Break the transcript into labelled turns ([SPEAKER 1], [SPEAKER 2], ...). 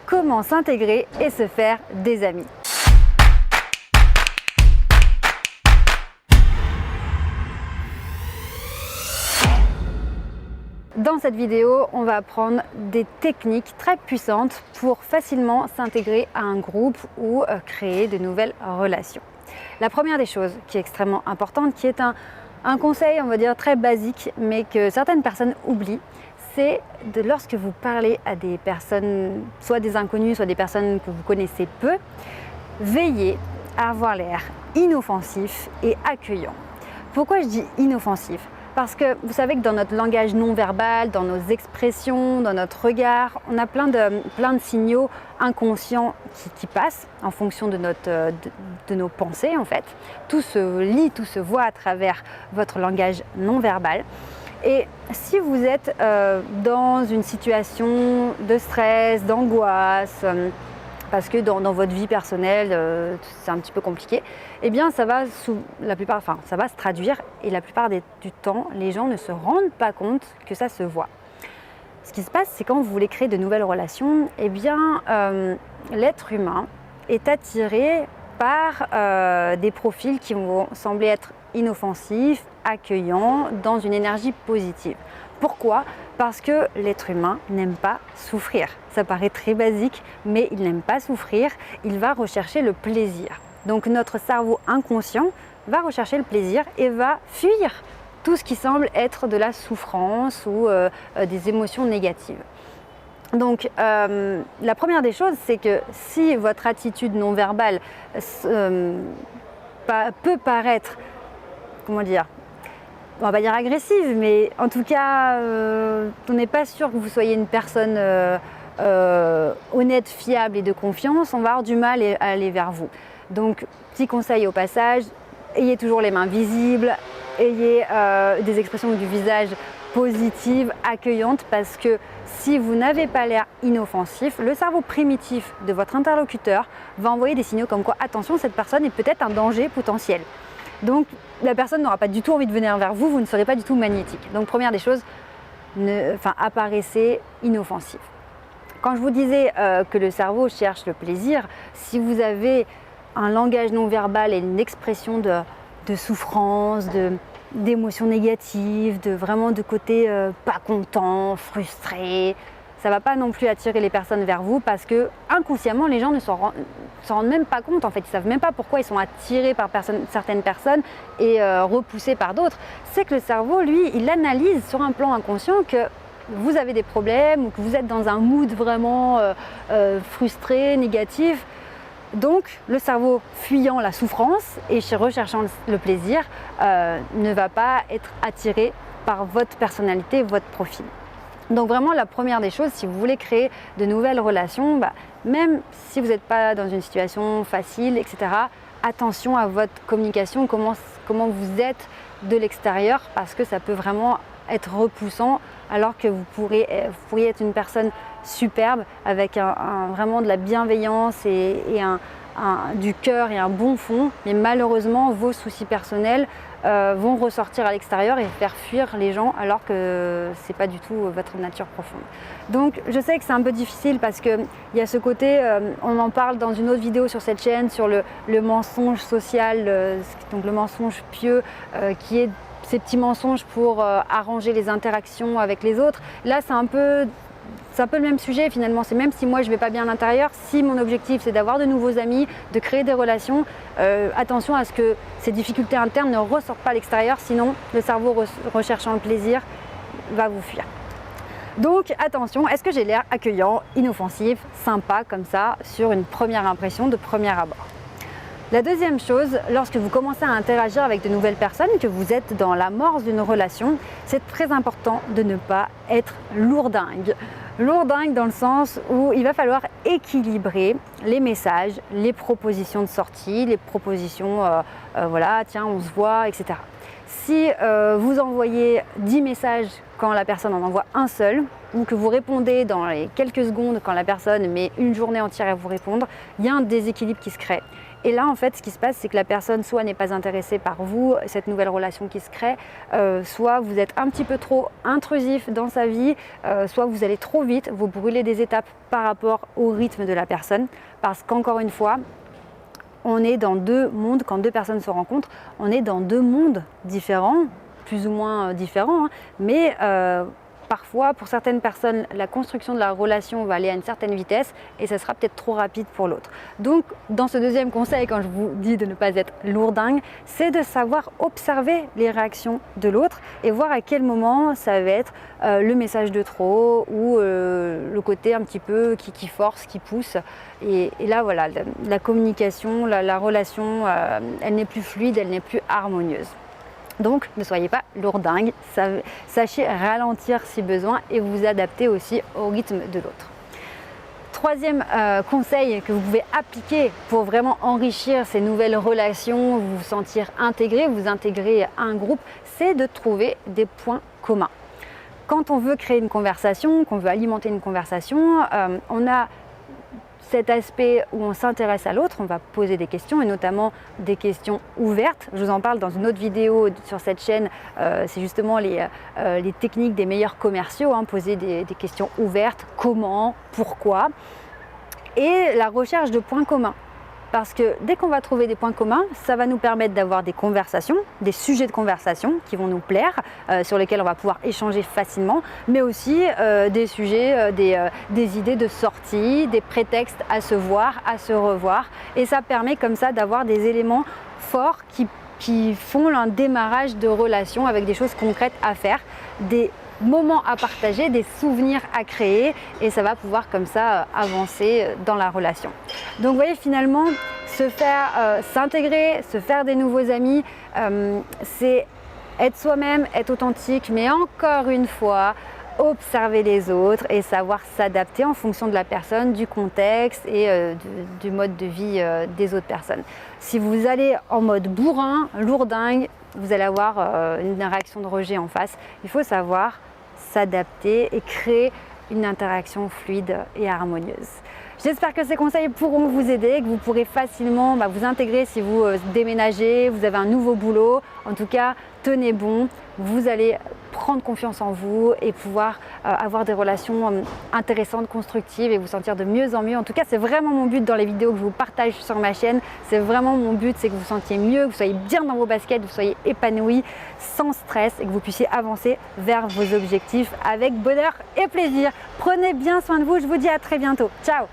[SPEAKER 1] comment s'intégrer et se faire des amis. Dans cette vidéo, on va apprendre des techniques très puissantes pour facilement s'intégrer à un groupe ou créer de nouvelles relations. La première des choses qui est extrêmement importante, qui est un conseil, on va dire, très basique, mais que certaines personnes oublient, c'est de lorsque vous parlez à des personnes, soit des inconnus, soit des personnes que vous connaissez peu, veillez à avoir l'air inoffensif et accueillant. Pourquoi je dis inoffensif ? Parce que vous savez que dans notre langage non verbal, dans nos expressions, dans notre regard, on a plein de signaux inconscients qui passent en fonction de nos pensées en fait. Tout se lit, tout se voit à travers votre langage non verbal. Et si vous êtes dans une situation de stress, d'angoisse, parce que dans votre vie personnelle, c'est un petit peu compliqué, eh bien ça va se traduire et la plupart du temps, les gens ne se rendent pas compte que ça se voit. Ce qui se passe, c'est quand vous voulez créer de nouvelles relations, eh bien l'être humain est attiré par des profils qui vont sembler être inoffensifs, accueillants, dans une énergie positive. Pourquoi ? Parce que l'être humain n'aime pas souffrir. Ça paraît très basique, mais il n'aime pas souffrir, il va rechercher le plaisir. Donc notre cerveau inconscient va rechercher le plaisir et va fuir tout ce qui semble être de la souffrance ou des émotions négatives. Donc la première des choses, c'est que si votre attitude non verbale peut paraître, comment dire, on va pas dire agressive, mais en tout cas, on n'est pas sûr que vous soyez une personne honnête, fiable et de confiance, on va avoir du mal à aller vers vous. Donc, petit conseil au passage, ayez toujours les mains visibles, ayez des expressions du visage positives, accueillantes, parce que si vous n'avez pas l'air inoffensif, le cerveau primitif de votre interlocuteur va envoyer des signaux comme quoi, attention, cette personne est peut-être un danger potentiel. Donc, la personne n'aura pas du tout envie de venir vers vous, vous ne serez pas du tout magnétique. Donc, première des choses, apparaissez inoffensif. Quand je vous disais que le cerveau cherche le plaisir, si vous avez un langage non verbal et une expression de souffrance, d'émotions négatives, vraiment de côté pas content, frustré, ça ne va pas non plus attirer les personnes vers vous parce que inconsciemment les gens ne s'en rendent même pas compte en fait, ils ne savent même pas pourquoi ils sont attirés par certaines personnes et repoussés par d'autres. C'est que le cerveau, lui, il analyse sur un plan inconscient que vous avez des problèmes ou que vous êtes dans un mood vraiment frustré, négatif. Donc le cerveau fuyant la souffrance et recherchant le plaisir ne va pas être attiré par votre personnalité, votre profil. Donc vraiment la première des choses, si vous voulez créer de nouvelles relations, même si vous n'êtes pas dans une situation facile, etc., attention à votre communication, comment vous êtes de l'extérieur, parce que ça peut vraiment être repoussant alors que vous pourriez être une personne superbe avec vraiment de la bienveillance et du cœur et un bon fond, mais malheureusement vos soucis personnels vont ressortir à l'extérieur et faire fuir les gens alors que c'est pas du tout votre nature profonde. Donc je sais que c'est un peu difficile parce qu'il y a ce côté, on en parle dans une autre vidéo sur cette chaîne sur le mensonge social, donc le mensonge pieux qui est ces petits mensonges pour arranger les interactions avec les autres. Là c'est un peu le même sujet finalement, c'est même si moi je ne vais pas bien à l'intérieur, si mon objectif c'est d'avoir de nouveaux amis, de créer des relations, attention à ce que ces difficultés internes ne ressortent pas à l'extérieur, sinon le cerveau recherchant le plaisir va vous fuir. Donc attention, est-ce que j'ai l'air accueillant, inoffensif, sympa comme ça sur une première impression de premier abord? La deuxième chose, lorsque vous commencez à interagir avec de nouvelles personnes, que vous êtes dans l'amorce d'une relation, c'est très important de ne pas être lourdingue. Lourdingue dans le sens où il va falloir équilibrer les messages, les propositions de sortie, les propositions, voilà, tiens, on se voit, etc. Si vous envoyez 10 messages quand la personne en envoie un seul, ou que vous répondez dans les quelques secondes quand la personne met une journée entière à vous répondre, il y a un déséquilibre qui se crée. Et là, en fait, ce qui se passe, c'est que la personne soit n'est pas intéressée par vous, cette nouvelle relation qui se crée, soit vous êtes un petit peu trop intrusif dans sa vie, soit vous allez trop vite, vous brûlez des étapes par rapport au rythme de la personne. Parce qu'encore une fois, on est dans deux mondes, quand deux personnes se rencontrent, on est dans deux mondes différents, plus ou moins différents, hein, mais parfois, pour certaines personnes, la construction de la relation va aller à une certaine vitesse et ça sera peut-être trop rapide pour l'autre. Donc, dans ce deuxième conseil, quand je vous dis de ne pas être lourdingue, c'est de savoir observer les réactions de l'autre et voir à quel moment ça va être le message de trop ou le côté un petit peu qui force, qui pousse. Et là, voilà, la communication, la relation, elle n'est plus fluide, elle n'est plus harmonieuse. Donc, ne soyez pas lourdingue, sachez ralentir si besoin et vous adapter aussi au rythme de l'autre. Troisième conseil que vous pouvez appliquer pour vraiment enrichir ces nouvelles relations, vous sentir intégré, vous intégrer à un groupe, c'est de trouver des points communs. Quand on veut créer une conversation, qu'on veut alimenter une conversation, on a cet aspect où on s'intéresse à l'autre, on va poser des questions et notamment des questions ouvertes. Je vous en parle dans une autre vidéo sur cette chaîne, c'est justement les techniques des meilleurs commerciaux, hein, poser des questions ouvertes, comment, pourquoi, et la recherche de points communs. Parce que dès qu'on va trouver des points communs, ça va nous permettre d'avoir des conversations, des sujets de conversation qui vont nous plaire, sur lesquels on va pouvoir échanger facilement, mais aussi des sujets, des idées de sortie, des prétextes à se voir, à se revoir. Et ça permet comme ça d'avoir des éléments forts qui font un démarrage de relation avec des choses concrètes à faire, des moments à partager, des souvenirs à créer et ça va pouvoir comme ça avancer dans la relation. Donc vous voyez, finalement, se faire s'intégrer, se faire des nouveaux amis, c'est être soi-même, être authentique, mais encore une fois, observer les autres et savoir s'adapter en fonction de la personne, du contexte et du mode de vie des autres personnes. Si vous allez en mode bourrin, lourdingue, vous allez avoir une réaction de rejet en face. Il faut savoir s'adapter et créer une interaction fluide et harmonieuse. J'espère que ces conseils pourront vous aider, que vous pourrez facilement vous intégrer si vous déménagez, vous avez un nouveau boulot. En tout cas, tenez bon, vous allez prendre confiance en vous et pouvoir avoir des relations intéressantes, constructives et vous sentir de mieux en mieux. En tout cas, c'est vraiment mon but dans les vidéos que je vous partage sur ma chaîne. C'est vraiment mon but, c'est que vous vous sentiez mieux, que vous soyez bien dans vos baskets, que vous soyez épanoui, sans stress et que vous puissiez avancer vers vos objectifs avec bonheur et plaisir. Prenez bien soin de vous, je vous dis à très bientôt. Ciao!